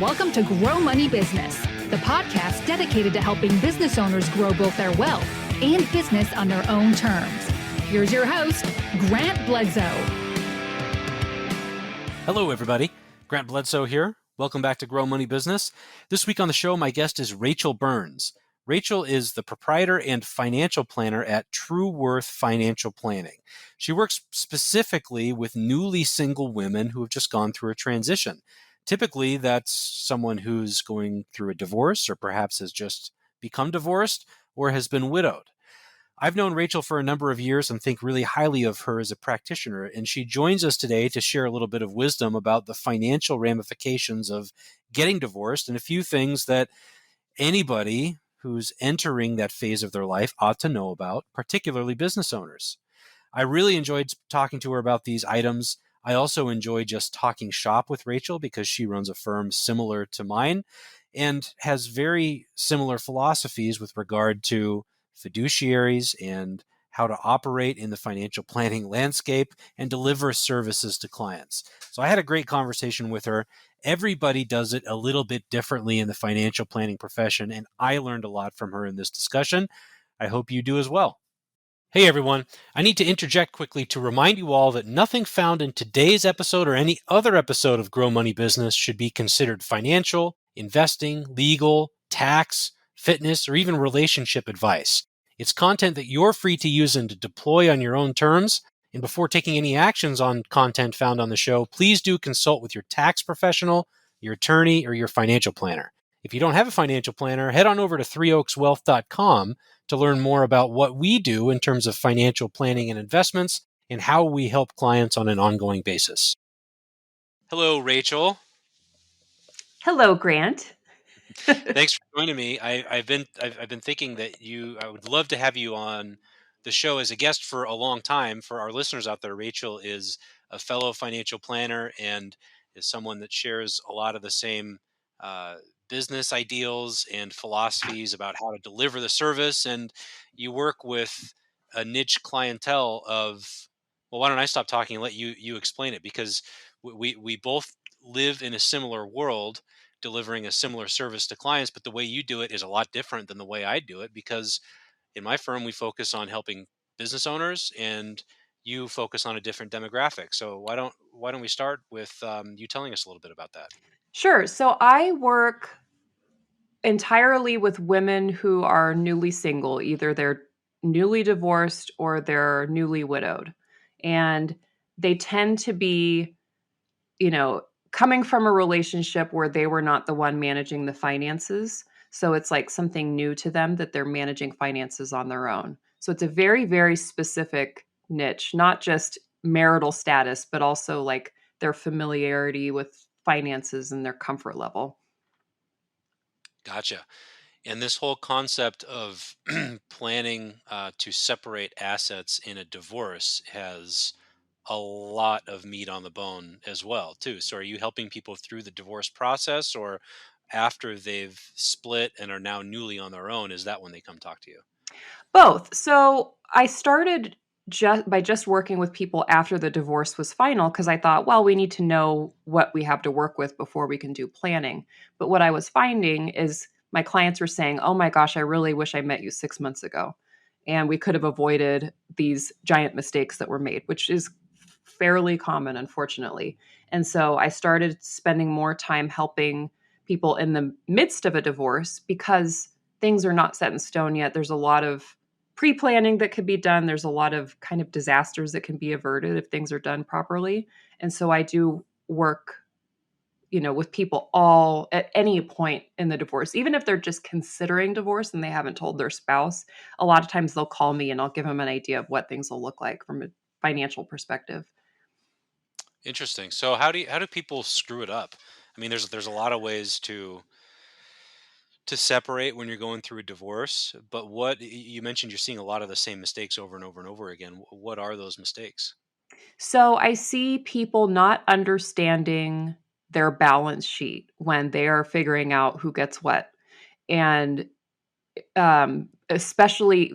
Welcome to Grow Money Business, the podcast dedicated to helping business owners grow both their wealth and business on their own terms. Here's your host, Grant Bledsoe. Hello, everybody. Grant Bledsoe here. Welcome back to Grow Money Business. This week on the show, my guest is Rachael Burns. Rachael is the proprietor and financial planner at True Worth Financial Planning. She works specifically with newly single women who have just gone through a transition. Typically, that's someone who's going through a divorce or perhaps has just become divorced or has been widowed. I've known Rachael for a number of years and think really highly of her as a practitioner, and she joins us today to share a little bit of wisdom about the financial ramifications of getting divorced and a few things that anybody who's entering that phase of their life ought to know about, particularly business owners. I really enjoyed talking to her about these items. I also enjoy just talking shop with Rachael because she runs a firm similar to mine and has very similar philosophies with regard to fiduciaries and how to operate in the financial planning landscape and deliver services to clients. So I had a great conversation with her. Everybody does it a little bit differently in the financial planning profession, and I learned a lot from her in this discussion. I hope you do as well. Hey everyone, I need to interject quickly to remind you all that nothing found in today's episode or any other episode of Grow Money Business should be considered financial, investing, legal, tax, fitness, or even relationship advice. It's content that you're free to use and to deploy on your own terms. And before taking any actions on content found on the show, please do consult with your tax professional, your attorney, or your financial planner. If you don't have a financial planner, head on over to threeoakswealth.com to learn more about what we do in terms of financial planning and investments and how we help clients on an ongoing basis. Hello, Rachael. Hello, Grant. Thanks for joining me. I've been thinking that I would love to have you on the show as a guest for a long time. For our listeners out there, Rachael is a fellow financial planner and is someone that shares a lot of the same business ideals and philosophies about how to deliver the service. And you work with a niche clientele of, well, why don't I stop talking and let you explain it? Because we both live in a similar world, delivering a similar service to clients, but the way you do it is a lot different than the way I do it, because in my firm, we focus on helping business owners and you focus on a different demographic. So why don't we start with you telling us a little bit about that? Sure. So I work entirely with women who are newly single, either they're newly divorced or they're newly widowed. And they tend to be, coming from a relationship where they were not the one managing the finances. So it's like something new to them that they're managing finances on their own. So it's a very, very specific niche, not just marital status, but also like their familiarity with finances and their comfort level. Gotcha. And this whole concept of planning to separate assets in a divorce has a lot of meat on the bone as well, too. So are you helping people through the divorce process, or after they've split and are now newly on their own, is that when they come talk to you? Both. So I started just working with people after the divorce was final because I thought, well, we need to know what we have to work with before we can do planning. But what I was finding is my clients were saying, oh my gosh, I really wish I met you 6 months ago. And we could have avoided these giant mistakes that were made, which is fairly common, unfortunately. And so I started spending more time helping people in the midst of a divorce because things are not set in stone yet. There's a lot of pre-planning that could be done. There's a lot of kind of disasters that can be averted if things are done properly. And so I do work, with people all at any point in the divorce, even if they're just considering divorce and they haven't told their spouse. A lot of times they'll call me and I'll give them an idea of what things will look like from a financial perspective. Interesting. So how do people screw it up? I mean, there's a lot of ways to separate when you're going through a divorce, but what you mentioned, you're seeing a lot of the same mistakes over and over and over again. What are those mistakes? So I see people not understanding their balance sheet when they are figuring out who gets what. And especially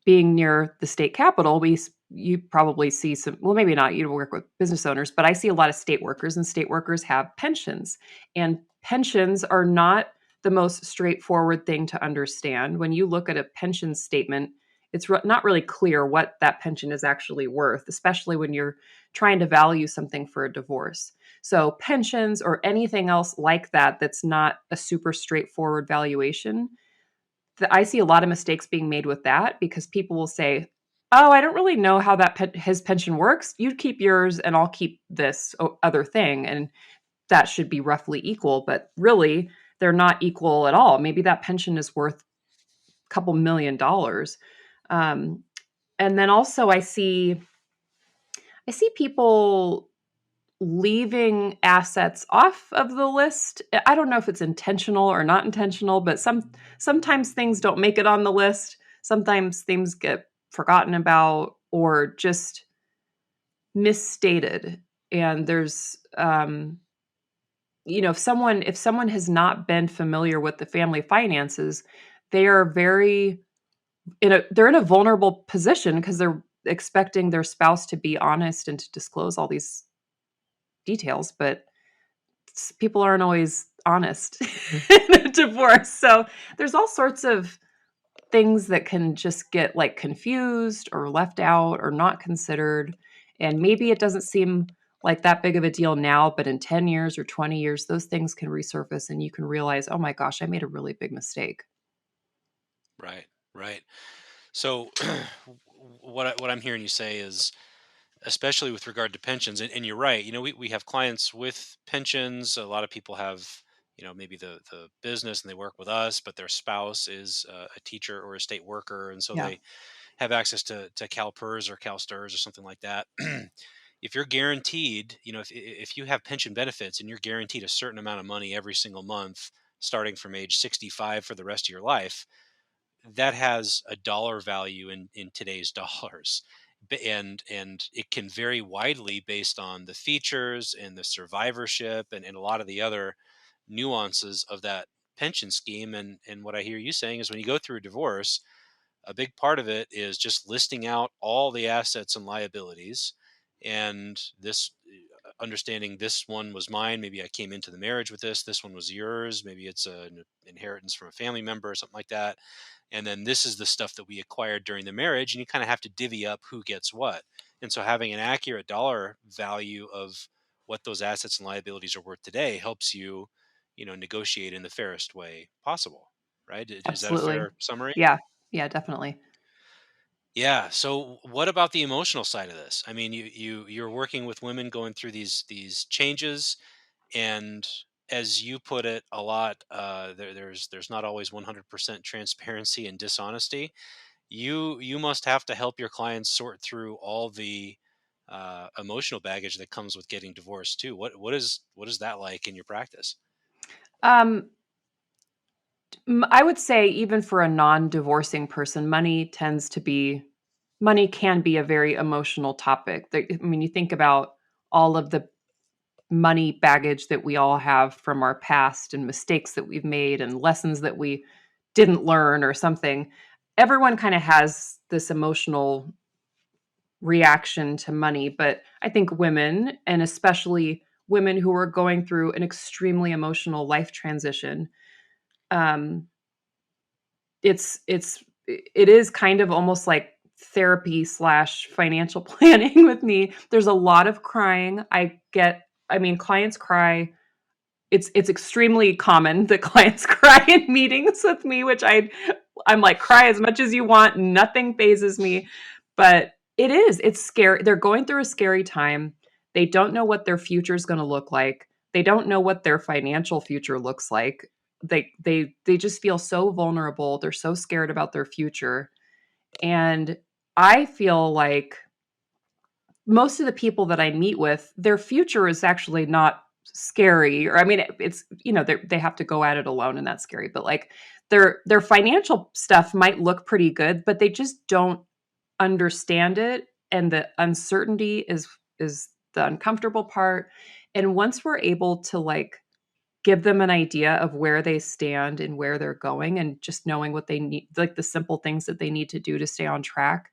being near the state capitol, you probably see some, well, maybe not, you work with business owners, but I see a lot of state workers, and state workers have pensions, and pensions are not the most straightforward thing to understand. When you look at a pension statement, it's not really clear what that pension is actually worth, especially when you're trying to value something for a divorce. So pensions or anything else like that that's not a super straightforward valuation, I see a lot of mistakes being made with that because people will say, "Oh, I don't really know how his pension works. You keep yours and I'll keep this other thing." And that should be roughly equal, but really they're not equal at all. Maybe that pension is worth a couple $1,000,000. Um, and then also I see people leaving assets off of the list. I don't know if it's intentional or not intentional, but sometimes things don't make it on the list. Sometimes things get forgotten about or just misstated. And there's if someone has not been familiar with the family finances, they are they're in a vulnerable position because they're expecting their spouse to be honest and to disclose all these details, but people aren't always honest in a divorce. So there's all sorts of things that can just get like confused or left out or not considered. And maybe it doesn't seem like that big of a deal now, but in 10 years or 20 years, those things can resurface and you can realize, oh my gosh, I made a really big mistake. Right, right. So, what I'm hearing you say is, especially with regard to pensions, and you're right. We have clients with pensions. A lot of people have, maybe the business and they work with us, but their spouse is a teacher or a state worker, and so Yeah, they have access to CalPERS or CalSTRS or something like that. If you're guaranteed, if you have pension benefits and you're guaranteed a certain amount of money every single month, starting from age 65 for the rest of your life, that has a dollar value in today's dollars. And it can vary widely based on the features and the survivorship and a lot of the other nuances of that pension scheme. And what I hear you saying is when you go through a divorce, a big part of it is just listing out all the assets and liabilities, and this understanding this one was mine. Maybe I came into the marriage with this one was yours. Maybe it's an inheritance from a family member or something like that. And then this is the stuff that we acquired during the marriage, and you kind of have to divvy up who gets what. And so having an accurate dollar value of what those assets and liabilities are worth today helps you, negotiate in the fairest way possible. Right? Is that a absolutely. fair summary? Yeah, yeah, definitely. Yeah. So what about the emotional side of this? I mean, you're working with women going through these changes, and as you put it a lot, there's not always 100% transparency and dishonesty. You must have to help your clients sort through all the emotional baggage that comes with getting divorced too. What is that like in your practice? Um, I would say even for a non-divorcing person, money can be a very emotional topic. I mean, you think about all of the money baggage that we all have from our past and mistakes that we've made and lessons that we didn't learn or something. Everyone kind of has this emotional reaction to money, but I think women, and especially women who are going through an extremely emotional life transition, um, it is kind of almost like therapy slash financial planning with me. There's a lot of crying. I mean, clients cry. It's extremely common that clients cry in meetings with me, which I'm like, cry as much as you want. Nothing phases me. But it's scary. They're going through a scary time. They don't know what their future is going to look like. They don't know what their financial future looks like. They just feel so vulnerable. They're so scared about their future. And I feel like most of the people that I meet with, their future is actually not scary. Or I mean, it's they have to go at it alone, and that's scary. But like their financial stuff might look pretty good, but they just don't understand it, and the uncertainty is the uncomfortable part. And once we're able to like give them an idea of where they stand and where they're going, and just knowing what they need, like the simple things that they need to do to stay on track,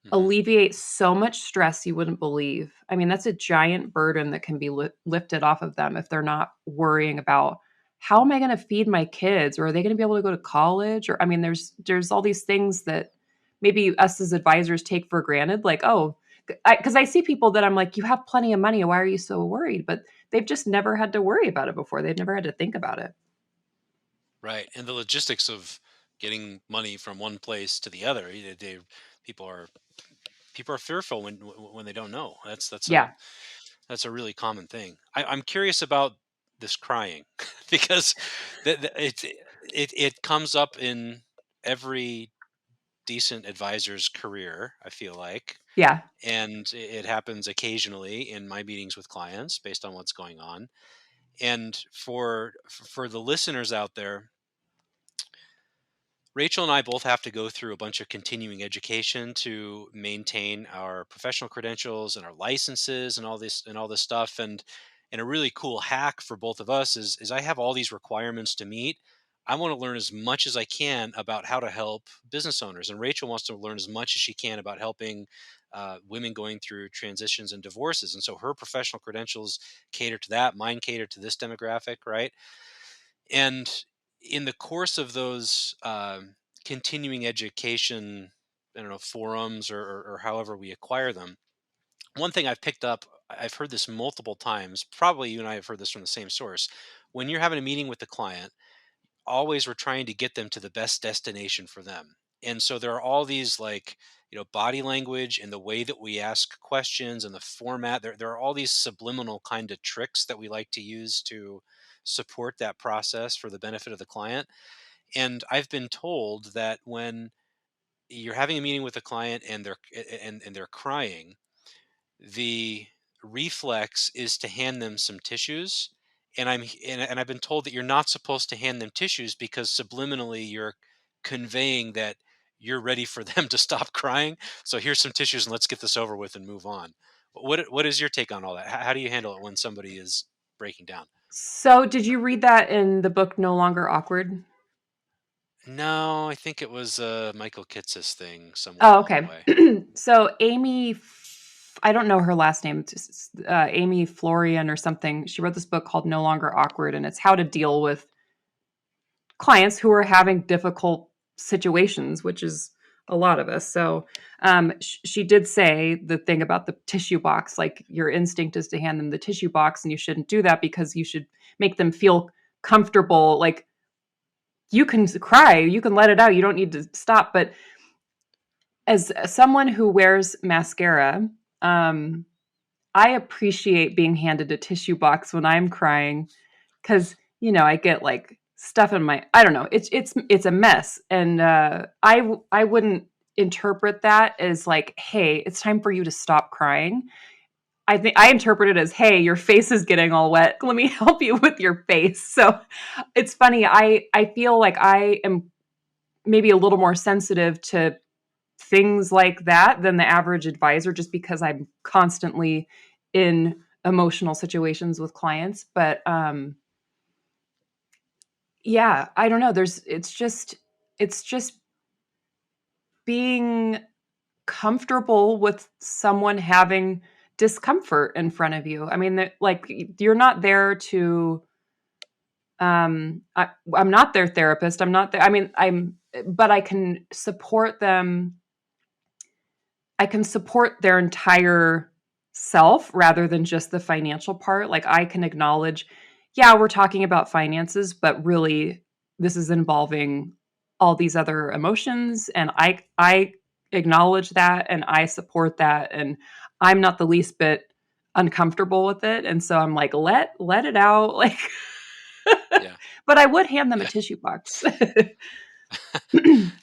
Hmm. alleviate so much stress you wouldn't believe. I mean, that's a giant burden that can be lifted off of them if they're not worrying about how am I going to feed my kids, or are they going to be able to go to college, or I mean, there's all these things that maybe us as advisors take for granted, like, oh, because I see people that I'm like, you have plenty of money, why are you so worried? But they've just never had to worry about it before. They've never had to think about it. Right. And the logistics of getting money from one place to the other, people are people are fearful when they don't know. Yeah. That's a really common thing. I'm curious about this crying because it comes up in every decent advisor's career, I feel like, Yeah. and it happens occasionally in my meetings with clients based on what's going on. And for the listeners out there, Rachel and I both have to go through a bunch of continuing education to maintain our professional credentials and our licenses and all this stuff. And a really cool hack for both of us is I have all these requirements to meet. I want to learn as much as I can about how to help business owners, and Rachel wants to learn as much as she can about helping women going through transitions and divorces. And so her professional credentials cater to that. Mine cater to this demographic, right? And in the course of those continuing education, I don't know, forums or however we acquire them, one thing I've picked up, I've heard this multiple times, probably you and I have heard this from the same source. When you're having a meeting with the client, always we're trying to get them to the best destination for them. And so there are all these, like, body language and the way that we ask questions and the format. There are all these subliminal kind of tricks that we like to use to support that process for the benefit of the client. And I've been told that when you're having a meeting with a client and they're crying, the reflex is to hand them some tissues. And I've been told that you're not supposed to hand them tissues because subliminally you're conveying that you're ready for them to stop crying. So here's some tissues and let's get this over with and move on. What is your take on all that? How do you handle it when somebody is breaking down? So, did you read that in the book No Longer Awkward? No, I think it was a Michael Kitces thing somewhere Oh, along the okay. way. So I don't know her last name, Amy Florian or something. She wrote this book called No Longer Awkward, and it's how to deal with clients who are having difficult situations, which is a lot of us. So she did say the thing about the tissue box, like your instinct is to hand them the tissue box, and you shouldn't do that because you should make them feel comfortable. Like you can cry, you can let it out, you don't need to stop. But as someone who wears mascara, um, I appreciate being handed a tissue box when I'm crying because I get like stuff in my, I don't know, it's a mess, and I wouldn't interpret that as like, hey, it's time for you to stop crying. I think I interpret it as, hey, your face is getting all wet. Let me help you with your face. So it's funny. I feel like I am maybe a little more sensitive to things like that than the average advisor just because I'm constantly in emotional situations with clients. But yeah, I don't know. It's just being comfortable with someone having discomfort in front of you. I mean, like you're not there to I'm not their therapist. I'm not there. I mean, but I can support them. I can support their entire self rather than just the financial part. Like I can acknowledge, yeah, we're talking about finances, but really this is involving all these other emotions, and I acknowledge that and I support that, and I'm not the least bit uncomfortable with it, and so I'm like let it out, like Yeah. but I would hand them a Yeah. tissue box.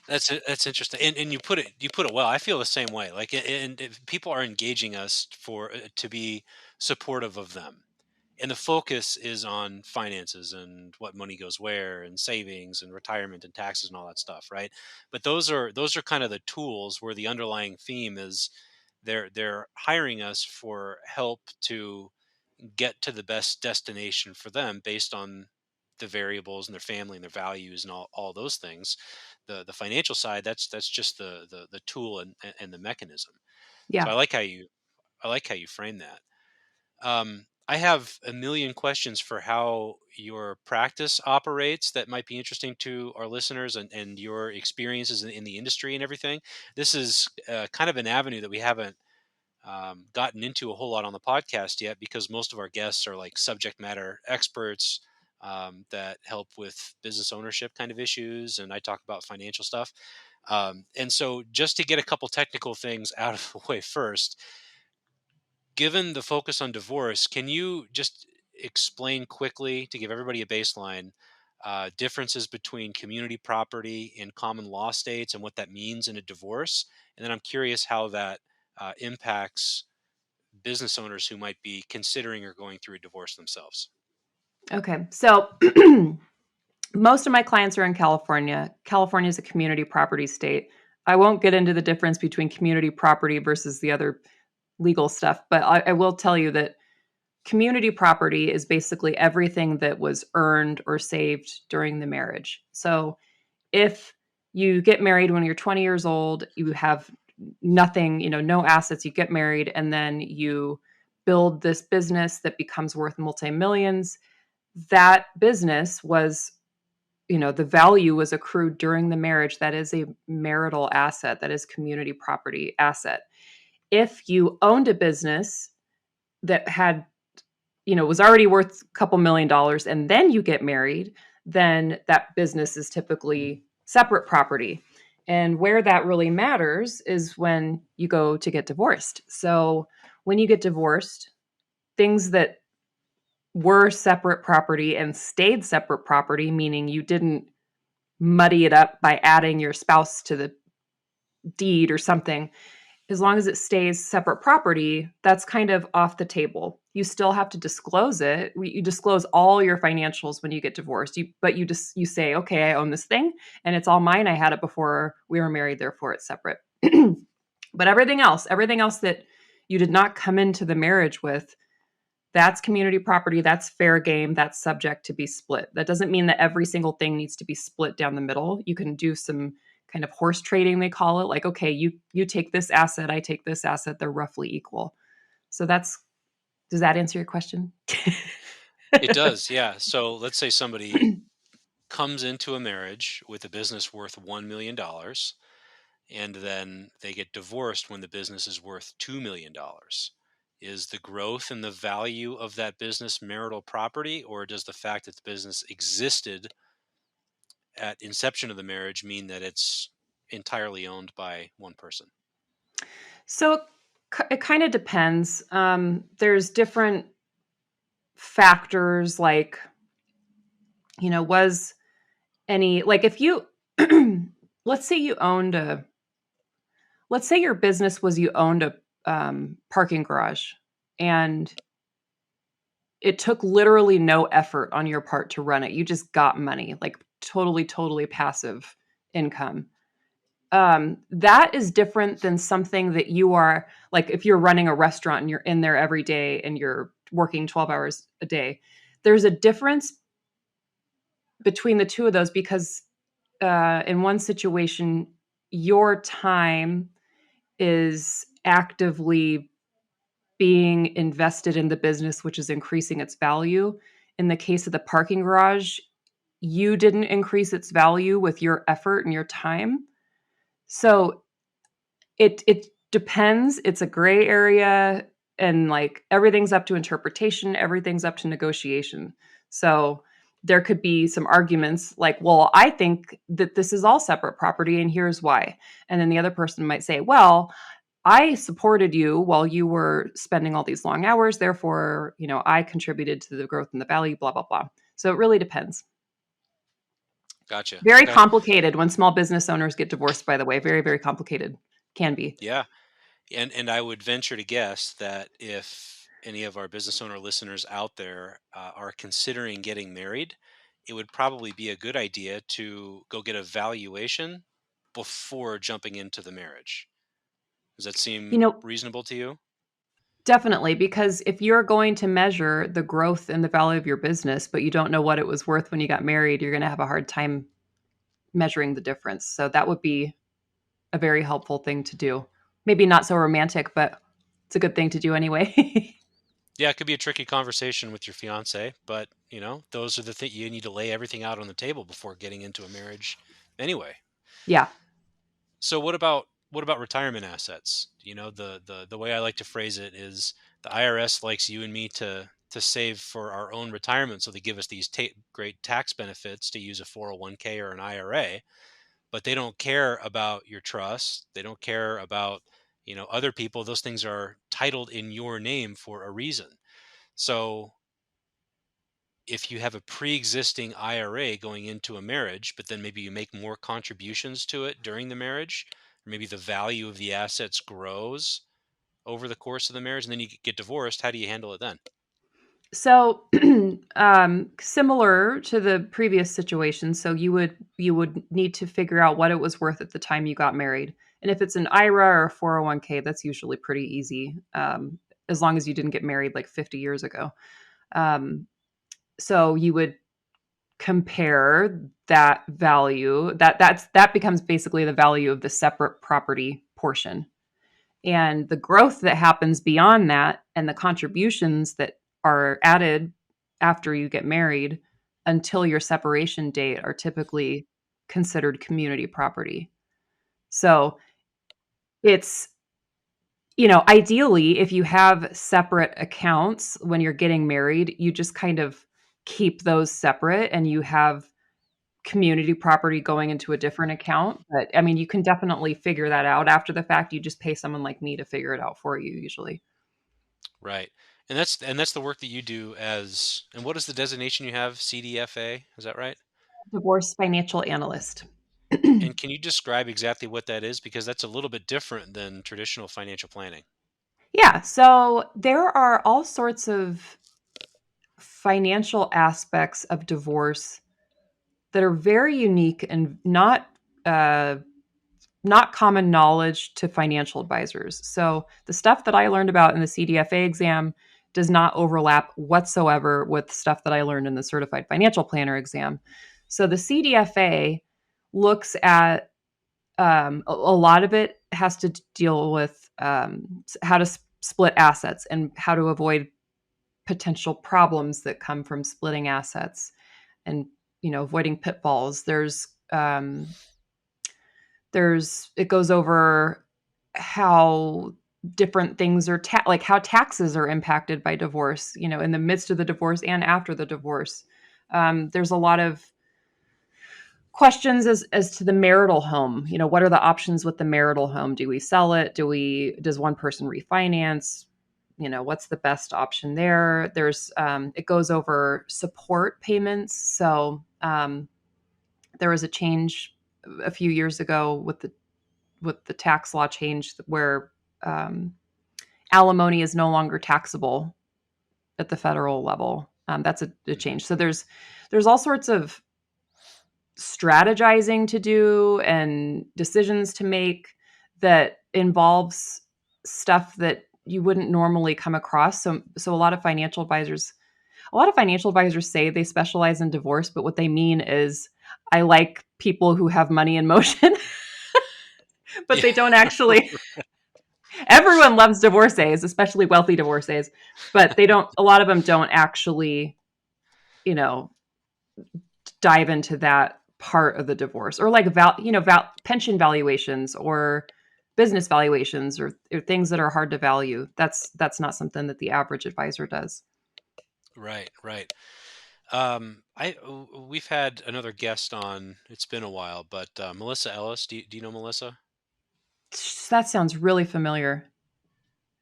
That's interesting, and you put it well. I feel the same way. Like, and if people are engaging us for to be supportive of them, and the focus is on finances and what money goes where, and savings and retirement and taxes and all that stuff, right? But those are kind of the tools where the underlying theme is they're hiring us for help to get to the best destination for them based on the variables and their family and their values and all those things. The financial side, that's just the tool and the mechanism. So Yeah. I like how you frame that. I have a million questions for how your practice operates that might be interesting to our listeners, and your experiences in the industry and everything. This is kind of an avenue that we haven't gotten into a whole lot on the podcast yet, because most of our guests are like subject matter experts that help with business ownership kind of issues, and I talk about financial stuff. And so, just to get a couple technical things out of the way first, given the focus on divorce, can you just explain quickly, to give everybody a baseline, differences between community property and common law states and what that means in a divorce? And then I'm curious how that impacts business owners who might be considering or going through a divorce themselves. Okay. So most of my clients are in California. California is a community property state. I won't get into the difference between community property versus the other legal stuff, but I will tell you that community property is basically everything that was earned or saved during the marriage. So if you get married when you're 20 years old, you have nothing, no assets, you get married, and then you build this business that becomes worth multi-millions. That business was, the value was accrued during the marriage. That is a marital asset. That is community property asset. If you owned a business that had, was already worth a couple $1,000,000 and then you get married, then that business is typically separate property. And where that really matters is when you go to get divorced. So when you get divorced, things that were separate property and stayed separate property, meaning you didn't muddy it up by adding your spouse to the deed or something, as long as it stays separate property, that's kind of off the table. You still have to disclose it. You disclose all your financials when you get divorced. You say, okay, I own this thing and it's all mine. I had it before we were married, therefore it's separate. But everything else that you did not come into the marriage with, that's community property. That's fair game. That's subject to be split. That doesn't mean that every single thing needs to be split down the middle. You can do some kind of horse trading, they call it. Like, okay, you take this asset, I take this asset. They're roughly equal. So does that answer your question? It does, yeah. So let's say somebody comes into a marriage with a business worth $1 million, and then they get divorced when the business is worth $2 million. Is the growth in the value of that business marital property, or does the fact that the business existed at inception of the marriage mean that it's entirely owned by one person? So it kind of depends. There's different factors like, was any, like if you, let's say let's say your business was you owned a parking garage and it took literally no effort on your part to run it. You just got money, like totally passive income. That is different than something that you are like if you're running a restaurant and you're in there every day and you're working 12 hours a day. There's a difference between the two of those because in one situation, your time is actively being invested in the business, which is increasing its value. In the case of the parking garage, you didn't increase its value with your effort and your time. So it depends. It's a gray area and like everything's up to interpretation, everything's up to negotiation. So there could be some arguments like, well, I think that this is all separate property and here's why. And then the other person might say, well, I supported you while you were spending all these long hours. Therefore, I contributed to the growth and the value, blah, blah, blah. So it really depends. Gotcha. Very Okay. complicated when small business owners get divorced, by the way. Very, very complicated. Can be. Yeah. And I would venture to guess that if any of our business owner listeners out there are considering getting married, it would probably be a good idea to go get a valuation before jumping into the marriage. Does that You seem know, reasonable to you? Definitely, because if you're going to measure the growth and the value of your business, but you don't know what it was worth when you got married, you're going to have a hard time measuring the difference. So that would be a very helpful thing to do. Maybe not so romantic, but it's a good thing to do anyway. Yeah, it could be a tricky conversation with your fiance, but those are the things you need to lay everything out on the table before getting into a marriage anyway. Yeah. So what about retirement assets? The way I like to phrase it is the IRS likes you and me to save for our own retirement, so they give us these great tax benefits to use a 401k or an IRA, but they don't care about your trust. They don't care about, other people. Those things are titled in your name for a reason. So if you have a pre-existing IRA going into a marriage, but then maybe you make more contributions to it during the marriage, or maybe the value of the assets grows over the course of the marriage, and then you get divorced, how do you handle it then? So, similar to the previous situation, so you would need to figure out what it was worth at the time you got married. And if it's an IRA or a 401k, that's usually pretty easy, as long as you didn't get married like 50 years ago. Um, so you would compare that value. That becomes basically the value of the separate property portion. And the growth that happens beyond that and the contributions that are added after you get married until your separation date are typically considered community property. So it's, ideally, if you have separate accounts when you're getting married, you just kind of keep those separate and you have community property going into a different account. But I mean, you can definitely figure that out after the fact. You just pay someone like me to figure it out for you usually. Right. And that's the work that you do and what is the designation you have? CDFA, is that right? Divorce financial analyst. And can you describe exactly what that is? Because that's a little bit different than traditional financial planning. Yeah, so there are all sorts of financial aspects of divorce that are very unique and uh, not common knowledge to financial advisors. So the stuff that I learned about in the CDFA exam does not overlap whatsoever with stuff that I learned in the certified financial planner exam. So the CDFA looks at a lot of it has to deal with how to split assets and how to avoid potential problems that come from splitting assets and avoiding pitfalls. There's it goes over how different things are like how taxes are impacted by divorce, in the midst of the divorce and after the divorce. There's a lot of questions as to the marital home. What are the options with the marital home? Do we sell it? Does one person refinance? What's the best option there? It goes over support payments. So there was a change a few years ago with the tax law change where um, alimony is no longer taxable at the federal level. That's a change. So there's all sorts of strategizing to do and decisions to make that involves stuff that you wouldn't normally come across. So a lot of financial advisors say they specialize in divorce, but what they mean is I like people who have money in motion, but Yeah. they don't actually. Everyone loves divorcees, especially wealthy divorcees, but they don't. A lot of them don't actually, you know, dive into that part of the divorce or like pension valuations or business valuations or things that are hard to value. That's not something that the average advisor does. Right, right. We've had another guest on. It's been a while, but Melissa Ellis. Do you know Melissa? That sounds really familiar.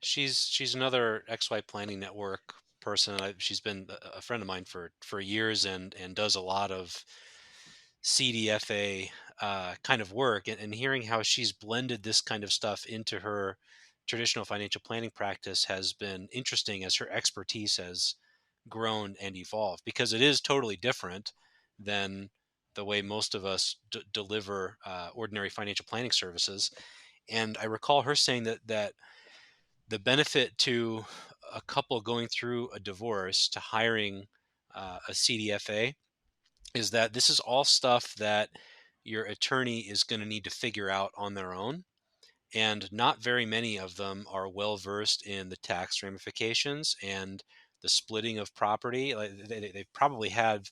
She's another XY Planning Network person. She's been a friend of mine for years and does a lot of CDFA kind of work. And hearing how she's blended this kind of stuff into her traditional financial planning practice has been interesting as her expertise has grown and evolved, because it is totally different than the way most of us deliver ordinary financial planning services. And I recall her saying that the benefit to a couple going through a divorce to hiring a CDFA is that this is all stuff that your attorney is going to need to figure out on their own. And not very many of them are well versed in the tax ramifications and the splitting of property. Like they probably have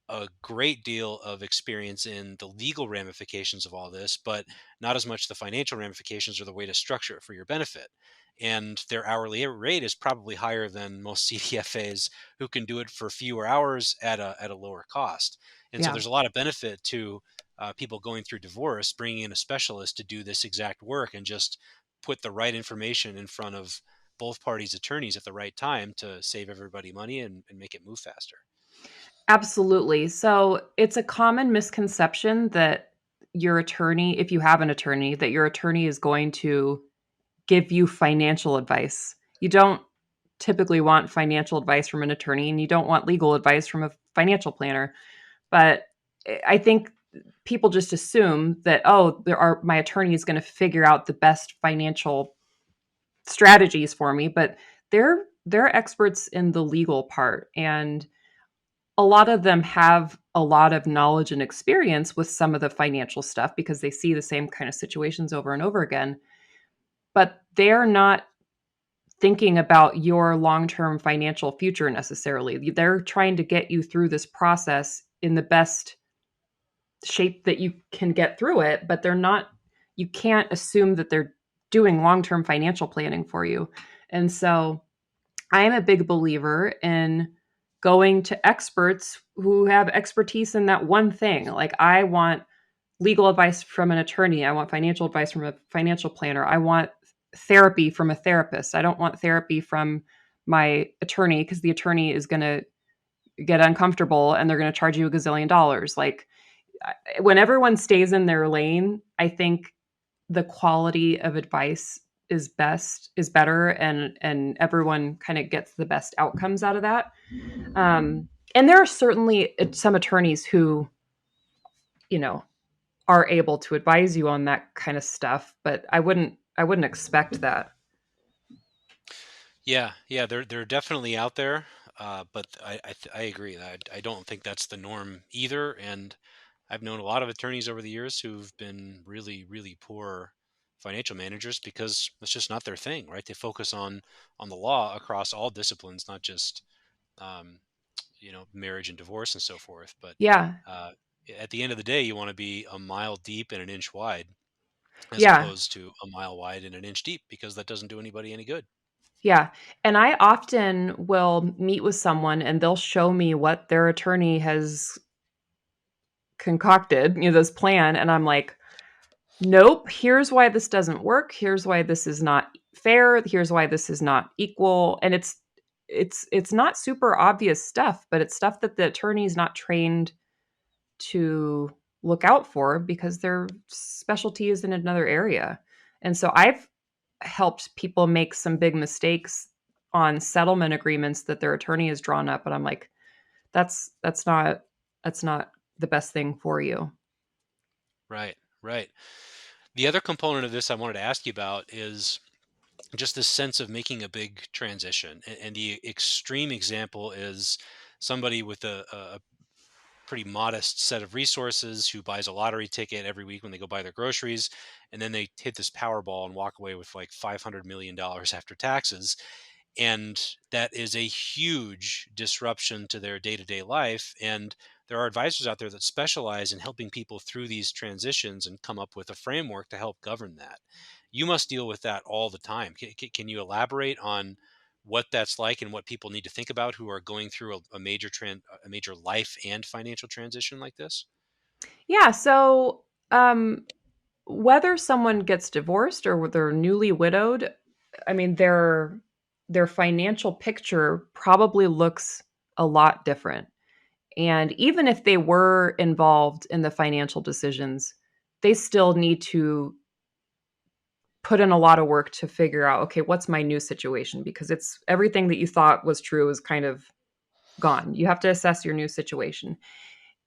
a great deal of experience in the legal ramifications of all this, but not as much the financial ramifications or the way to structure it for your benefit. And their hourly rate is probably higher than most CDFAs who can do it for fewer hours at a lower cost. And so Yeah. there's a lot of benefit to people going through divorce, bringing in a specialist to do this exact work and just put the right information in front of both parties' attorneys at the right time to save everybody money and make it move faster. Absolutely. So it's a common misconception that your attorney, if you have an attorney, that your attorney is going to give you financial advice. You don't typically want financial advice from an attorney, and you don't want legal advice from a financial planner. But I think people just assume that, oh, my attorney is going to figure out the best financial strategies for me, but they're experts in the legal part, and a lot of them have a lot of knowledge and experience with some of the financial stuff because they see the same kind of situations over and over again, but they're not thinking about your long-term financial future necessarily. They're trying to get you through this process in the best shape that you can get through it, but you can't assume that they're doing long-term financial planning for you. And so I am a big believer in going to experts who have expertise in that one thing. Like, I want legal advice from an attorney. I want financial advice from a financial planner. I want therapy from a therapist. I don't want therapy from my attorney because the attorney is going to get uncomfortable and they're going to charge you a gazillion dollars. Like, when everyone stays in their lane, I think the quality of advice is better, and everyone kind of gets the best outcomes out of that. And there are certainly some attorneys who, you know, are able to advise you on that kind of stuff, but I wouldn't expect that. Yeah, they're definitely out there, but I agree. I don't think that's the norm either. And I've known a lot of attorneys over the years who've been really, really poor financial managers because that's just not their thing, right? They focus on the law across all disciplines, not just um, marriage and divorce and so forth. But Yeah. uh, at the end of the day, you want to be a mile deep and an inch wide, as Yeah. opposed to a mile wide and an inch deep, because that doesn't do anybody any good. Yeah. And I often will meet with someone and they'll show me what their attorney has concocted, this plan. And I'm like, nope, here's why this doesn't work. Here's why this is not fair. Here's why this is not equal. And it's not super obvious stuff, but it's stuff that the attorney is not trained to look out for because their specialty is in another area. And so I've helped people make some big mistakes on settlement agreements that their attorney has drawn up, and I'm like, that's not the best thing for you. Right, right. The other component of this I wanted to ask you about is just this sense of making a big transition. And the extreme example is somebody with a pretty modest set of resources who buys a lottery ticket every week when they go buy their groceries, and then they hit this Powerball and walk away with like $500 million after taxes. And that is a huge disruption to their day-to-day life. And there are advisors out there that specialize in helping people through these transitions and come up with a framework to help govern that. You must deal with that all the time. Can you elaborate on what that's like and what people need to think about who are going through a major life and financial transition like this? Yeah, so whether someone gets divorced or they're newly widowed, I mean, their financial picture probably looks a lot different. And even if they were involved in the financial decisions, they still need to put in a lot of work to figure out, okay, what's my new situation? Because it's everything that you thought was true is kind of gone. You have to assess your new situation.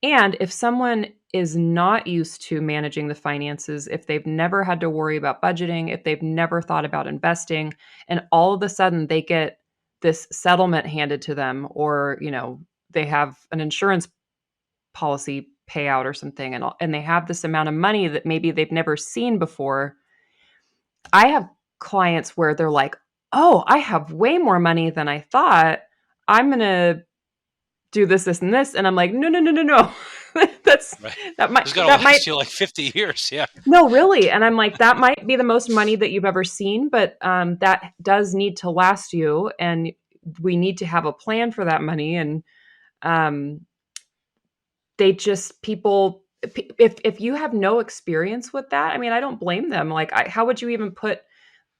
And if someone is not used to managing the finances, if they've never had to worry about budgeting, if they've never thought about investing, and all of a sudden they get this settlement handed to them, or, they have an insurance policy payout or something, and they have this amount of money that maybe they've never seen before. I have clients where they're like, "Oh, I have way more money than I thought. I'm going to do this, this, and this." And I'm like, "No, no, no, no, no." That's Right. that It's might got to that might last you like 50 years. Yeah. no, really. And I'm like, that might be the most money that you've ever seen, but that does need to last you, and we need to have a plan for that money. And um, they just people if you have no experience with that, I mean, I don't blame them. Like, how would you even put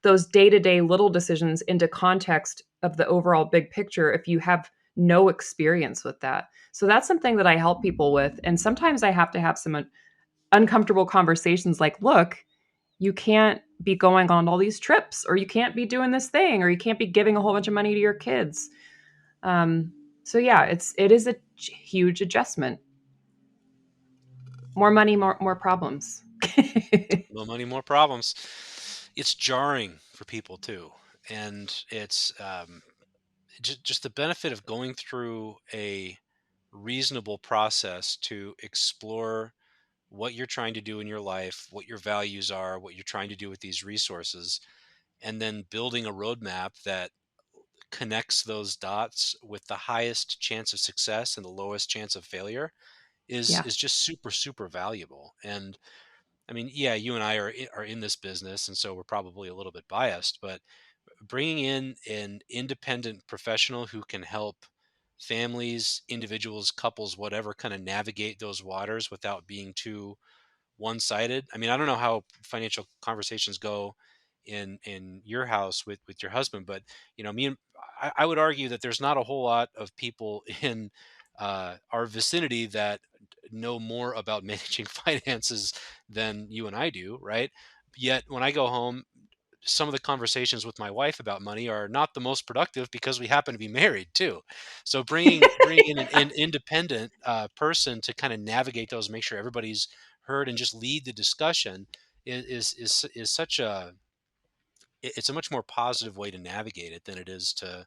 those day-to-day little decisions into context of the overall big picture if you have no experience with that? So that's something that I help people with. And sometimes I have to have some uncomfortable conversations like, look, you can't be going on all these trips, or you can't be doing this thing, or you can't be giving a whole bunch of money to your kids. So yeah, it is a huge adjustment. More money, more problems. No money, more problems. It's jarring for people too. And it's just the benefit of going through a reasonable process to explore what you're trying to do in your life, what your values are, what you're trying to do with these resources, and then building a roadmap that connects those dots with the highest chance of success and the lowest chance of failure is Yeah. is just super super valuable. And I mean, yeah, you and I are in this business, and so we're probably a little bit biased, but bringing in an independent professional who can help families, individuals, couples, whatever, kind of navigate those waters without being too one-sided. I mean, I don't know how financial conversations go in your house with your husband, but me and I would argue that there's not a whole lot of people in our vicinity that know more about managing finances than you and I do, right? Yet when I go home, some of the conversations with my wife about money are not the most productive because we happen to be married too. So bringing in an independent person to kind of navigate those, make sure everybody's heard, and just lead the discussion is such a it's a much more positive way to navigate it than it is to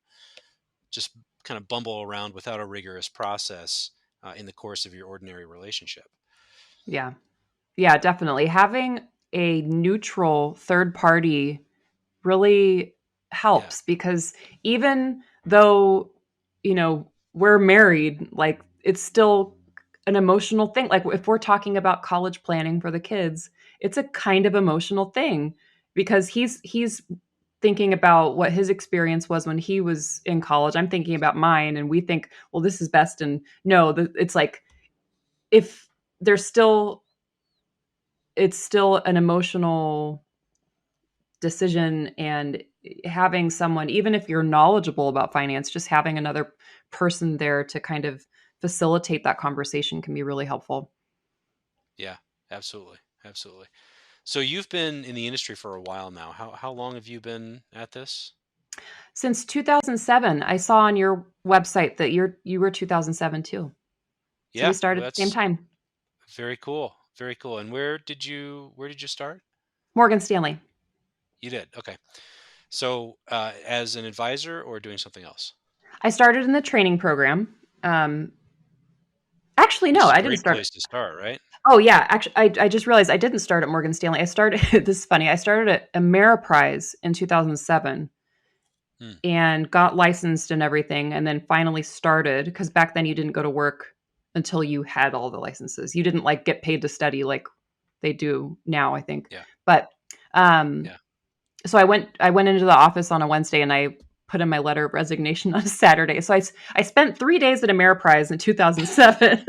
just kind of bumble around without a rigorous process in the course of your ordinary relationship. Yeah. Yeah, definitely. Having a neutral third party really Yeah, helps, because even though, we're married, like, it's still an emotional thing. Like, if we're talking about college planning for the kids, it's a kind of emotional thing, because he's thinking about what his experience was when he was in college. I'm thinking about mine, and we think, well, this is best. And no, it's like, if there's still it's still an emotional decision. And having someone, even if you're knowledgeable about finance, just having another person there to kind of facilitate that conversation can be really helpful. yeah, absolutely, absolutely. So you've been in the industry for a while now. How long have you been at this? Since 2007, I saw on your website that you were 2007 too. So we Yeah, well, started at the same that's time. very cool. Very cool. And where did you start? Morgan Stanley. You did. Okay. So, as an advisor or doing something else? I started in the training program. Um, Actually, Which no, is a I didn't great start. place to start, right? Oh yeah, actually, I just realized I didn't start at Morgan Stanley. I started. This is funny. I started at Ameriprise in 2007 Hmm. and got licensed and everything, and then finally started, because back then you didn't go to work until you had all the licenses. You didn't like get paid to study like they do now, I think. Yeah. But um, Yeah. so I went into the office on a Wednesday, and I put in my letter of resignation on a Saturday. So I spent 3 days at Ameriprise in 2007.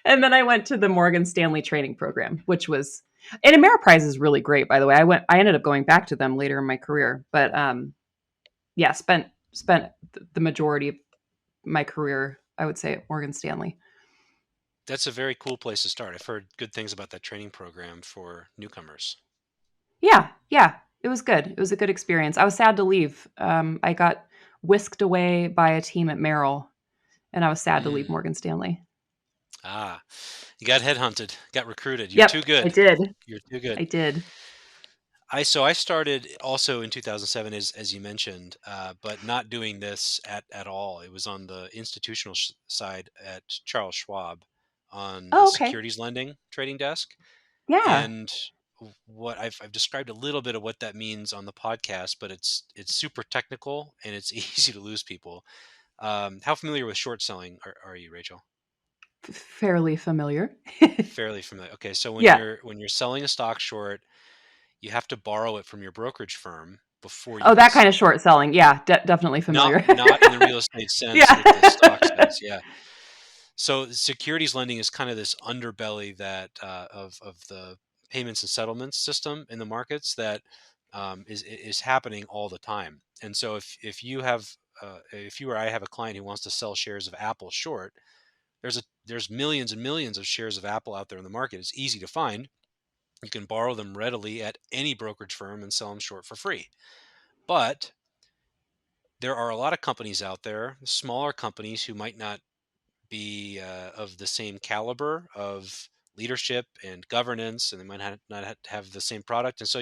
And then I went to the Morgan Stanley training program, which was, and Ameriprise is really great, by the way. I ended up going back to them later in my career, but yeah, spent the majority of my career, I would say, at Morgan Stanley. That's a very cool place to start. I've heard good things about that training program for newcomers. Yeah, yeah, it was good. It was a good experience. I was sad to leave. I got whisked away by a team at Merrill, and I was sad to leave Mm. Morgan Stanley. Ah, you got headhunted, got recruited. You're Yep, too I good. did. You're too good. I did. I started also in 2007, as you mentioned, but not doing this at all. It was on the institutional side at Charles Schwab on the Oh, okay. securities lending trading desk. Yeah. And what I've described a little bit of what that means on the podcast, but it's super technical and it's easy to lose people. How familiar with short selling are you, Rachel? Fairly familiar. Fairly familiar. Okay, so Yeah. when you're selling a stock short, you have to borrow it from your brokerage firm before you Oh, can that kind of sell it. short selling. Yeah, definitely Not familiar. not in the real estate sense Yeah. with the stock sense. Yeah. So securities lending is kind of this underbelly that of the payments and settlements system in the markets that is happening all the time. And so if you have if you or I have a client who wants to sell shares of Apple short, there's millions and millions of shares of Apple out there in the market. It's easy to find. You can borrow them readily at any brokerage firm and sell them short for free. But there are a lot of companies out there, smaller companies who might not be of the same caliber of leadership and governance, and they might not have the same product. And so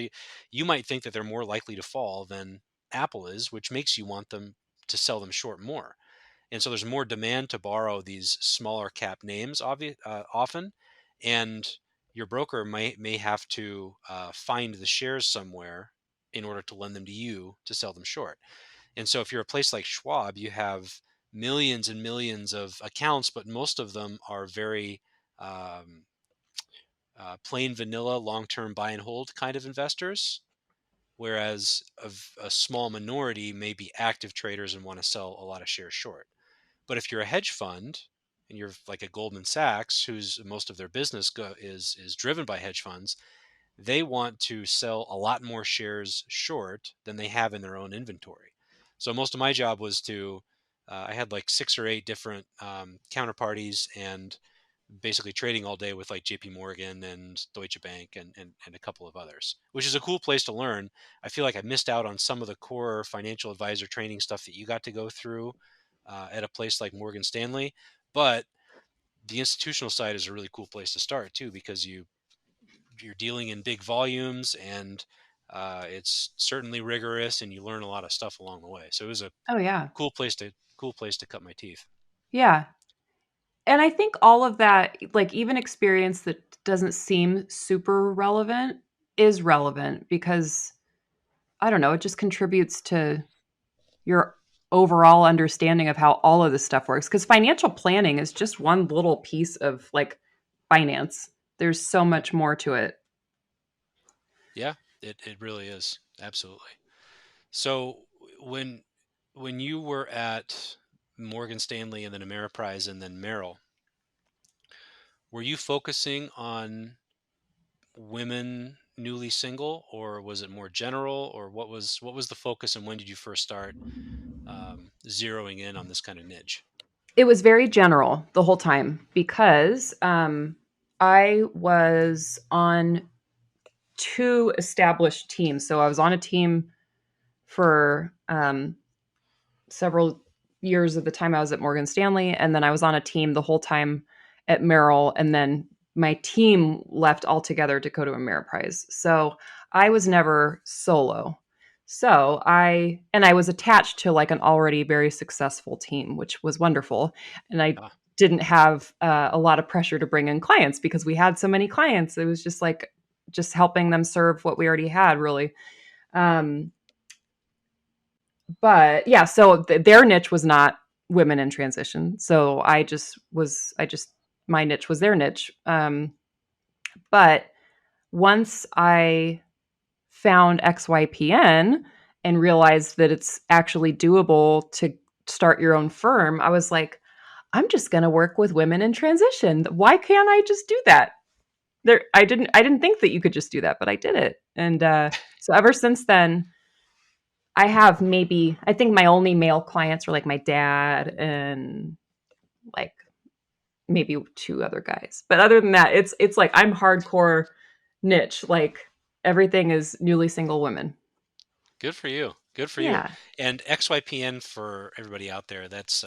you might think that they're more likely to fall than Apple is, which makes you want them to sell them short more. And so there's more demand to borrow these smaller cap names often, and your broker may have to find the shares somewhere in order to lend them to you to sell them short. And so if you're a place like Schwab, you have millions and millions of accounts, but most of them are very um, plain vanilla, long-term buy and hold kind of investors, whereas a small minority may be active traders and want to sell a lot of shares short. But if you're a hedge fund and you're like a Goldman Sachs, whose most of their business is driven by hedge funds, they want to sell a lot more shares short than they have in their own inventory. So most of my job was to, I had like 6 or 8 different counterparties and basically trading all day with like JP Morgan and Deutsche Bank and a couple of others, which is a cool place to learn. I feel like I missed out on some of the core financial advisor training stuff that you got to go through at a place like Morgan Stanley. But the institutional side is a really cool place to start too, because you're dealing in big volumes and it's certainly rigorous and you learn a lot of stuff along the way. So it was a Oh, yeah. cool place to cut my teeth. Yeah. And I think all of that, like even experience that doesn't seem super relevant is relevant because I don't know, it just contributes to your overall understanding of how all of this stuff works. Because financial planning is just one little piece of like finance. There's so much more to it. Yeah, it really is. Absolutely. So when when you were at Morgan Stanley and then Ameriprise and then Merrill, were you focusing on women newly single, or was it more general, or what was the focus, and when did you first start zeroing in on this kind of niche? It was very general the whole time because I was on two established teams. So I was on a team for several years of the time I was at Morgan Stanley, and then I was on a team the whole time at Merrill, and then my team left altogether to go to Ameriprise. So I was never solo. So I was attached to like an already very successful team, which was wonderful, and I Ah, didn't have a lot of pressure to bring in clients because we had so many clients. It was just like just helping them serve what we already had, really. Um, but yeah, so their niche was not women in transition. So I just my niche was their niche. But once I found XYPN and realized that it's actually doable to start your own firm, I was like, I'm just going to work with women in transition. Why can't I just do that? I didn't think that you could just do that, but I did it. And so ever since then, I have maybe I think my only male clients are like my dad and like maybe two other guys. But other than that, it's like I'm hardcore niche. Like everything is newly single women. good for you. Good for you. Yeah. And XYPN, for everybody out there, that's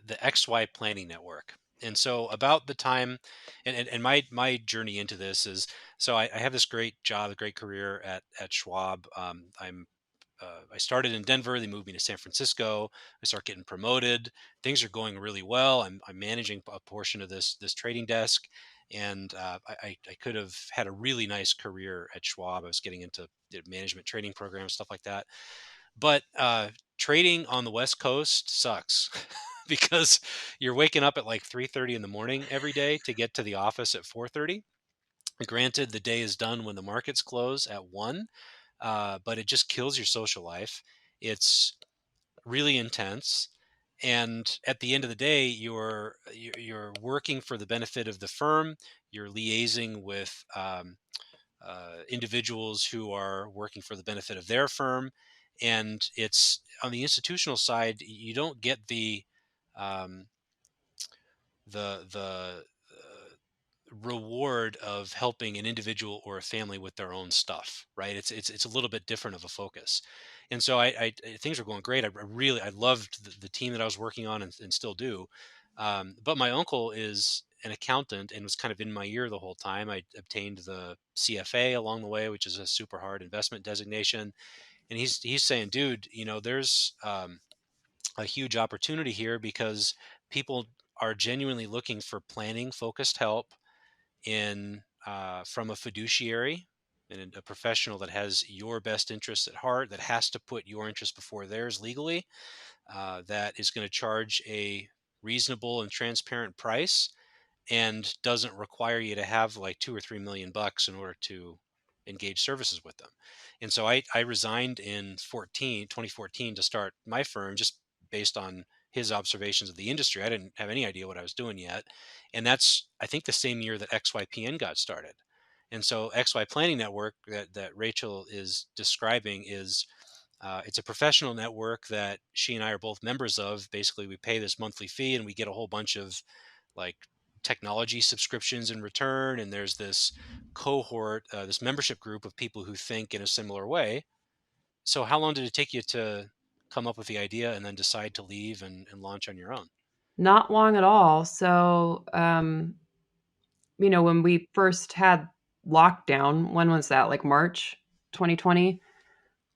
the XY Planning Network. And so about the time, and my journey into this is, so I have this great job, a great career at Schwab. I started in Denver. They moved me to San Francisco. I start getting promoted. Things are going really well. I'm managing a portion of this trading desk, and I could have had a really nice career at Schwab. I was getting into the management training programs, stuff like that. But trading on the West Coast sucks because you're waking up at like 3:30 in the morning every day to get to the office at 4:30. Granted, the day is done when the markets close at 1, but it just kills your social life. It's really intense. And at the end of the day, you're working for the benefit of the firm. You're liaising with individuals who are working for the benefit of their firm, and it's on the institutional side. You don't get um, the reward of helping an individual or a family with their own stuff, right? It's a little bit different of a focus. And so things are going great. I loved the team that I was working on, and still do. But my uncle is an accountant and was kind of in my ear the whole time. I obtained the CFA along the way, which is a super hard investment designation. And he's saying, dude, there's a huge opportunity here because people are genuinely looking for planning focused help in from a fiduciary and a professional that has your best interests at heart, that has to put your interests before theirs legally, that is going to charge a reasonable and transparent price, and doesn't require you to have like $2 or $3 million in order to engage services with them. And so I resigned in 2014 to start my firm, just based on his observations of the industry. I didn't have any idea what I was doing yet. And that's, I think, the same year that XYPN got started. And so XY Planning Network that Rachael is describing is it's a professional network that she and I are both members of. Basically, we pay this monthly fee and we get a whole bunch of like technology subscriptions in return. And there's this cohort, this membership group of people who think in a similar way. So how long did it take you to come up with the idea and then decide to leave and launch on your own? Not long at all. So, when we first had lockdown, when was that? Like March 2020?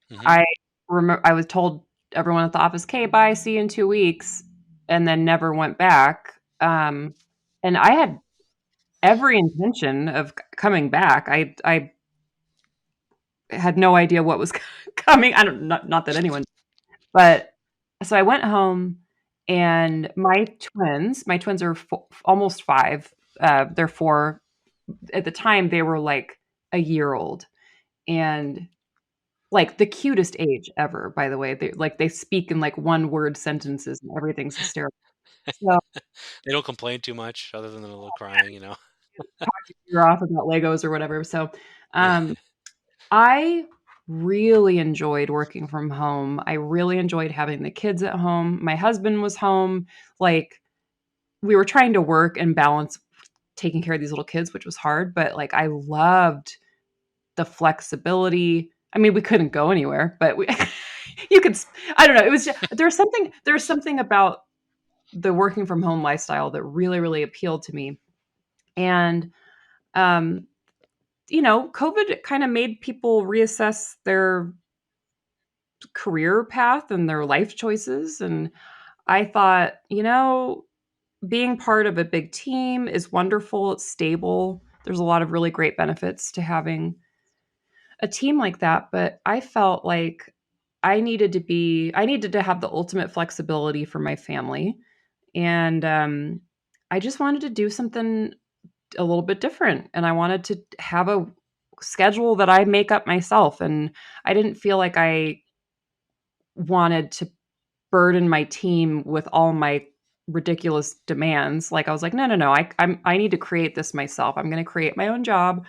Hmm. I remember I was told everyone at the office, "Okay, bye, see you in 2 weeks," and then never went back. And I had every intention of coming back. I had no idea what was coming. I don't not that anyone, but so I went home and my twins are almost 5. They're 4. At the time they were like a year old, and like the cutest age ever, by the way. They speak in like one word sentences and everything's hysterical. So They don't complain too much other than a little crying. talking your ear off about Legos or whatever. So Yeah. um I really enjoyed working from home. I really enjoyed having the kids at home. My husband was home. Like, we were trying to work and balance taking care of these little kids, which was hard, but like I loved the flexibility. I mean, we couldn't go anywhere, but we you could I don't know, it was just there's something about the working from home lifestyle that really really appealed to me. And um COVID kind of made people reassess their career path and their life choices. And I thought, being part of a big team is wonderful. It's stable. There's a lot of really great benefits to having a team like that. But I felt like I needed to have the ultimate flexibility for my family. And I just wanted to do something a little bit different. And I wanted to have a schedule that I make up myself. And I didn't feel like I wanted to burden my team with all my ridiculous demands. Like I was like, no, no, no. I need to create this myself. I'm going to create my own job,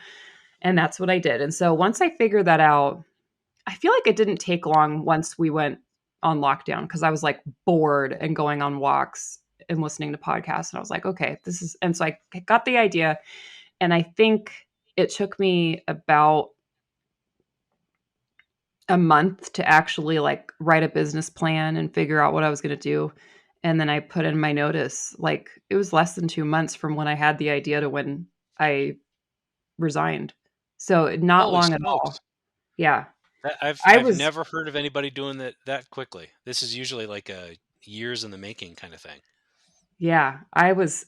and that's what I did. And so once I figured that out, I feel like it didn't take long once we went on lockdown because I was like bored and going on walks and listening to podcasts. And I was like, okay, this is. And so I got the idea, and I think it took me about a month to actually like write a business plan and figure out what I was going to do. And then I put in my notice. Like, it was less than 2 months from when I had the idea to when I resigned. So not Holy long at all. smokes. Yeah. I I've was, never heard of anybody doing that quickly. This is usually like a years in the making kind of thing. yeah, I was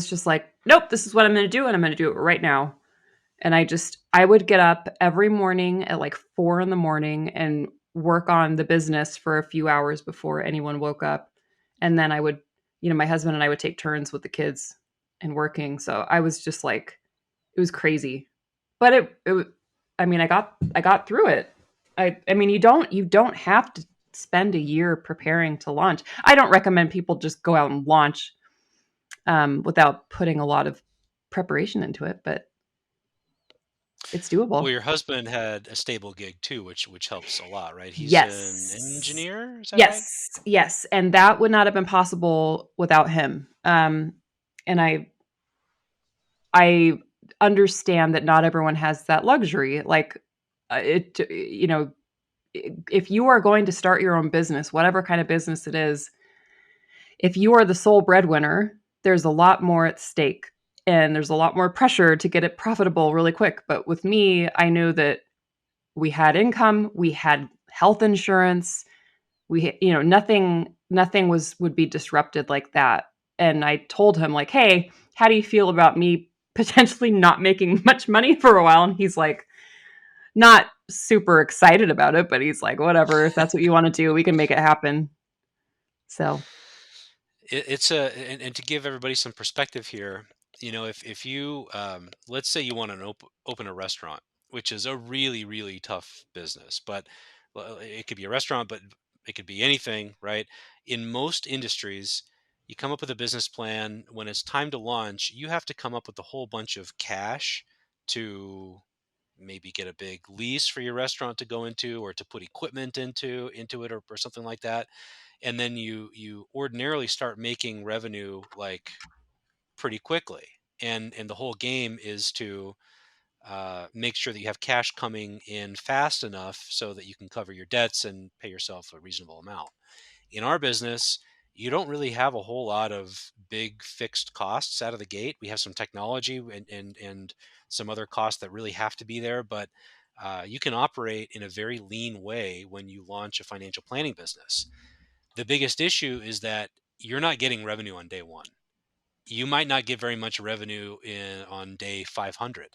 just like, nope, this is what I'm going to do. And I'm going to do it right now. And I would get up every morning at like 4 in the morning and work on the business for a few hours before anyone woke up. And then I would, my husband and I would take turns with the kids and working. So I was just like, it was crazy, but I mean, I got through it. I mean, you don't have to spend a year preparing to launch. I don't recommend people just go out and launch without putting a lot of preparation into it, but it's Well, doable. your husband had a stable gig too, which helps a lot, right? He's an Yes. engineer, is that right? Yes. Yes. And that would not have been possible without him. And I understand that not everyone has that luxury. Like, if you are going to start your own business, whatever kind of business it is, if you are the sole breadwinner, there's a lot more at stake and there's a lot more pressure to get it profitable really quick. But with me, I knew that we had income, we had health insurance, nothing would be disrupted like that. And I told him, like, hey, how do you feel about me potentially not making much money for a while? And he's like, not super excited about it, but he's like, whatever, if that's what you want to do, we can make it happen. So It's and to give everybody some perspective here, if you let's say you want to open a restaurant, which is a really tough business, but well, it could be a restaurant, but it could be anything, right? In most industries, you come up with a business plan. When it's time to launch, you have to come up with a whole bunch of cash to maybe get a big lease for your restaurant to go into, or to put equipment into it, or something like that. And then you ordinarily start making revenue like pretty quickly. And the whole game is to make sure that you have cash coming in fast enough so that you can cover your debts and pay yourself a reasonable amount. In our business, you don't really have a whole lot of big fixed costs out of the gate. We have some technology and some other costs that really have to be there, but you can operate in a very lean way when you launch a financial planning business. The biggest issue is that you're not getting revenue on day one. You might not get very much revenue on day 500.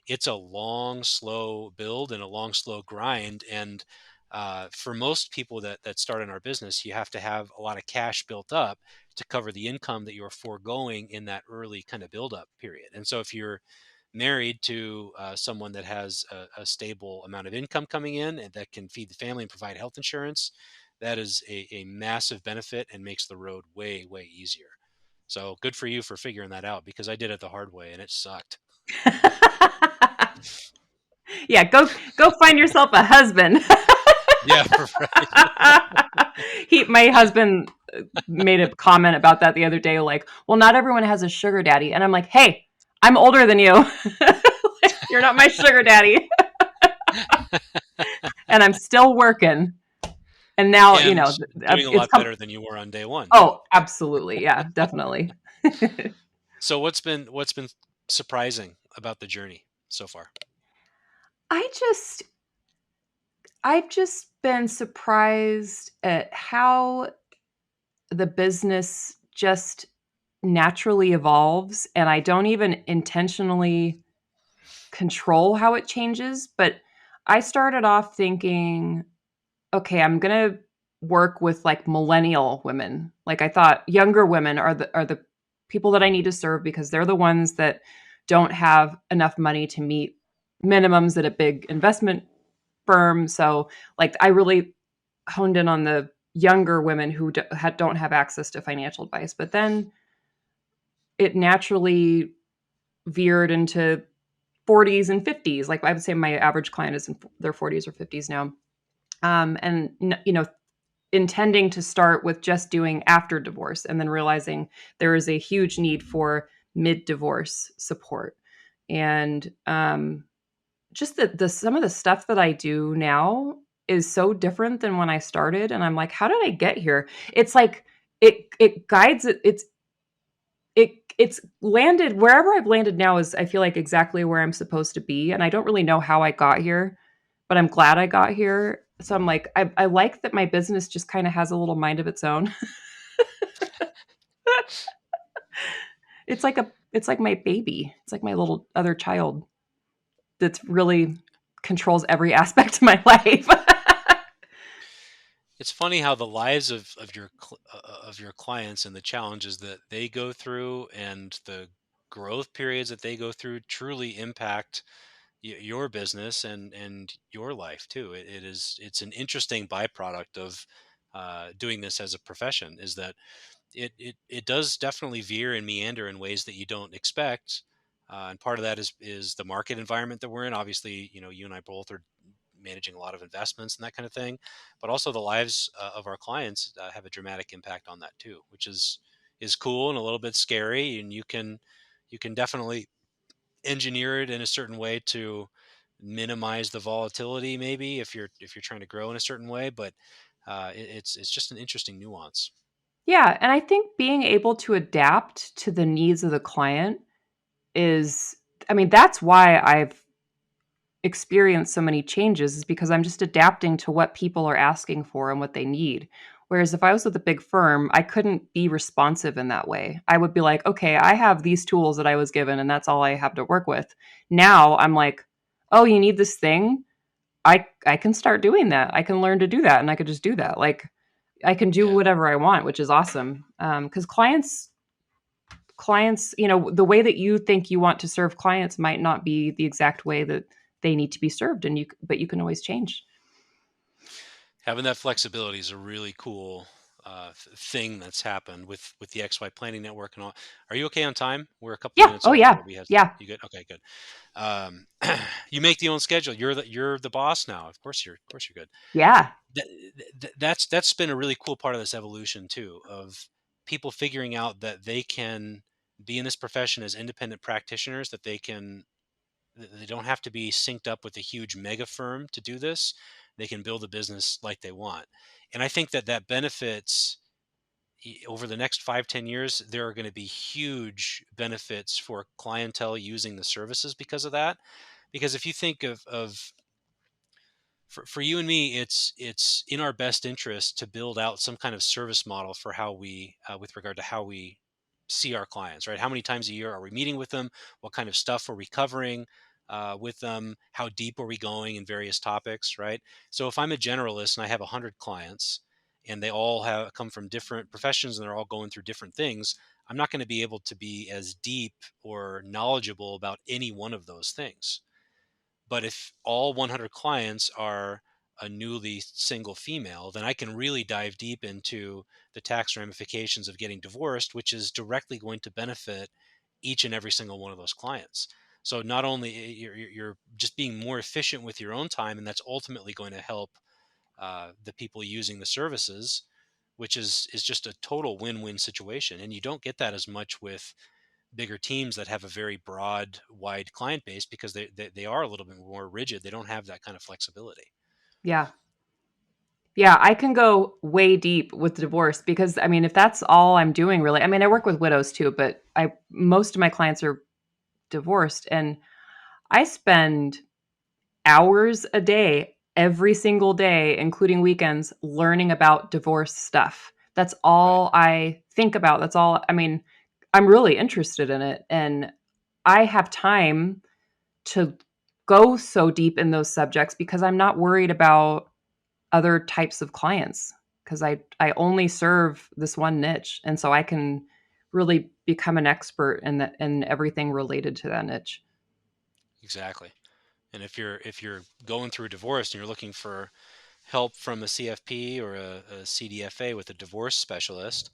It's a long, slow build and a long, slow grind. And for most people that start in our business, you have to have a lot of cash built up to cover the income that you're foregoing in that early kind of build up period. And so if you're married to someone that has a stable amount of income coming in and that can feed the family and provide health insurance, that is a massive benefit and makes the road way easier. So good for you for figuring that out, because I did it the hard way and it sucked. yeah, go find yourself a husband. Yeah, right. My husband made a comment about that the other day, like, well, not everyone has a sugar daddy. And I'm like, hey, I'm older than you. You're not my sugar daddy. And I'm still working. And now, And doing a it's lot come. better than you were on day one too. Oh, absolutely. Yeah, definitely. So what's been surprising about the journey so far? I just I've just been surprised at how the business just naturally evolves, and I don't even intentionally control how it changes, but I started off thinking, okay, I'm going to work with like millennial women. Like, I thought younger women are the people that I need to serve because they're the ones that don't have enough money to meet minimums at a big investment firm. So, like, I really honed in on the younger women who don't have access to financial advice. But then it naturally veered into 40s and 50s. Like, I would say my average client is in their 40s or 50s now. And, intending to start with just doing after divorce and then realizing there is a huge need for mid-divorce support. And just the some of the stuff that I do now is so different than when I started. And I'm like, how did I get here? It's like it guides it. It's landed wherever I've landed now is I feel like exactly where I'm supposed to be, and I don't really know how I got here, but I'm glad I got here. So I'm like, I like that my business just kind of has a little mind of its own. It's like my baby. It's like my little other child that's really controls every aspect of my life. It's funny how the lives of your clients and the challenges that they go through and the growth periods that they go through truly impact your business and your life too. It's an interesting byproduct of doing this as a profession. Is that it does definitely veer and meander in ways that you don't expect. And part of that is the market environment that we're in. Obviously, you and I both are managing a lot of investments and that kind of thing, but also the lives of our clients have a dramatic impact on that too, which is cool and a little bit scary. And you can definitely engineer it in a certain way to minimize the volatility, maybe if you're trying to grow in a certain way. But it's just an interesting nuance. Yeah, and I think being able to adapt to the needs of the client is I mean, that's why I've experienced so many changes is because I'm just adapting to what people are asking for and what they need. Whereas if I was with a big firm, I couldn't be responsive in that way. I would be like, okay, I have these tools that I was given and that's all I have to work with. Now I'm like, oh, you need this thing? I can start doing that. I can learn to do that and I could just do that. Like I can do Yeah. whatever I want, which is awesome. Because clients, the way that you think you want to serve clients might not be the exact way that they need to be served, but you can always change. Having that flexibility is a really cool thing that's happened with the XY Planning Network and all. Are you okay on time? We're a couple Yeah. minutes Oh over. yeah. But we have Yeah. you good? Okay, good. Um, you make the own schedule. You're the boss now. Of course you're good. Yeah. That's been a really cool part of this evolution too, of people figuring out that they can be in this profession as independent practitioners, that they don't have to be synced up with a huge mega firm to do this. They can build a business like they want. And I think that benefits over the next 5-10 years. There are going to be huge benefits for clientele using the services because of that. Because if you think of for you and me, it's in our best interest to build out some kind of service model for how we with regard to how we see our clients, right? How many times a year are we meeting with them? What kind of stuff are we covering with them? How deep are we going in various topics, right? So if I'm a generalist and I have 100 clients and they all have come from different professions and they're all going through different things, I'm not going to be able to be as deep or knowledgeable about any one of those things. But if all 100 clients are a newly single female, then I can really dive deep into the tax ramifications of getting divorced, which is directly going to benefit each and every single one of those clients. So not only you're just being more efficient with your own time, and that's ultimately going to help the people using the services, which is just a total win-win situation. And you don't get that as much with bigger teams that have a very broad, wide client base because they are a little bit more rigid. They don't have that kind of flexibility. Yeah. Yeah, I can go way deep with divorce because I mean, if that's all I'm doing really, I mean, I work with widows too, but I most of my clients are divorced and I spend hours a day, every single day, including weekends, learning about divorce stuff. That's Right. all I think about. That's all, I mean, I'm really interested in it. And I have time to go so deep in those subjects because I'm not worried about other types of clients because I only serve this one niche. And so I can really become an expert in everything related to that niche. Exactly. And if you're going through a divorce and you're looking for help from a CFP or a CDFA with a divorce specialist,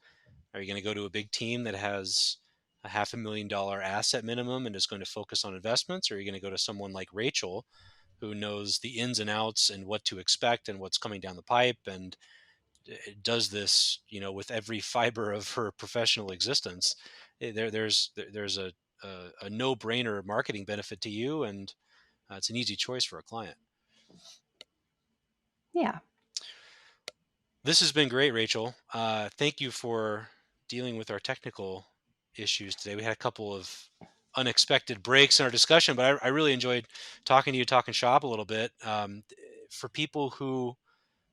are you going to go to a big team that has a $500,000 asset minimum and is going to focus on investments? Or are you going to go to someone like Rachel, who knows the ins and outs and what to expect and what's coming down the pipe, and does this, with every fiber of her professional existence? There's a no-brainer marketing benefit to you, and it's an easy choice for a client. Yeah. This has been great, Rachel. Thank you for dealing with our technical issues today. We had a couple of unexpected breaks in our discussion, but I really enjoyed talking to you, talking shop a little bit. For people who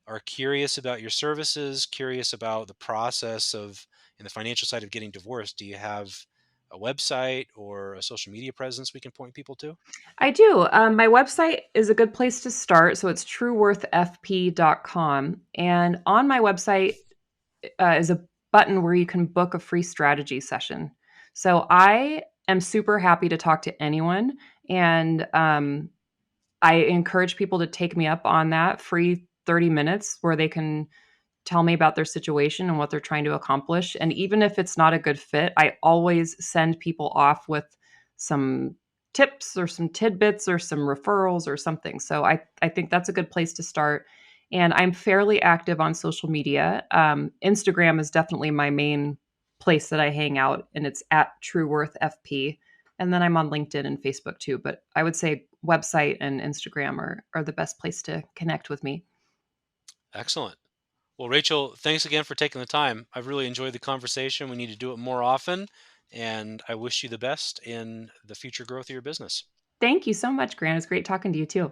are curious about your services, curious about the process of in the financial side of getting divorced, do you have a website or a social media presence we can point people to? I do. My website is a good place to start. So it's trueworthfp.com. And on my website is a button where you can book a free strategy session. So I am super happy to talk to anyone. And I encourage people to take me up on that free 30 minutes where they can tell me about their situation and what they're trying to accomplish. And even if it's not a good fit, I always send people off with some tips or some tidbits or some referrals or something. So I think that's a good place to start. And I'm fairly active on social media. Instagram is definitely my main place that I hang out, and it's at TrueWorthFP. And then I'm on LinkedIn and Facebook too. But I would say website and Instagram are the best place to connect with me. Excellent. Well, Rachel, thanks again for taking the time. I've really enjoyed the conversation. We need to do it more often, and I wish you the best in the future growth of your business. Thank you so much, Grant. It's great talking to you too.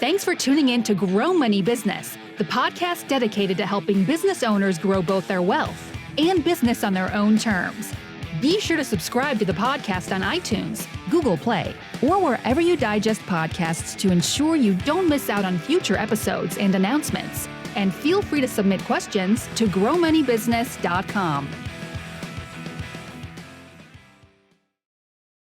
Thanks for tuning in to Grow Money Business, the podcast dedicated to helping business owners grow both their wealth and business on their own terms. Be sure to subscribe to the podcast on iTunes, Google Play, or wherever you digest podcasts to ensure you don't miss out on future episodes and announcements. And feel free to submit questions to growmoneybusiness.com.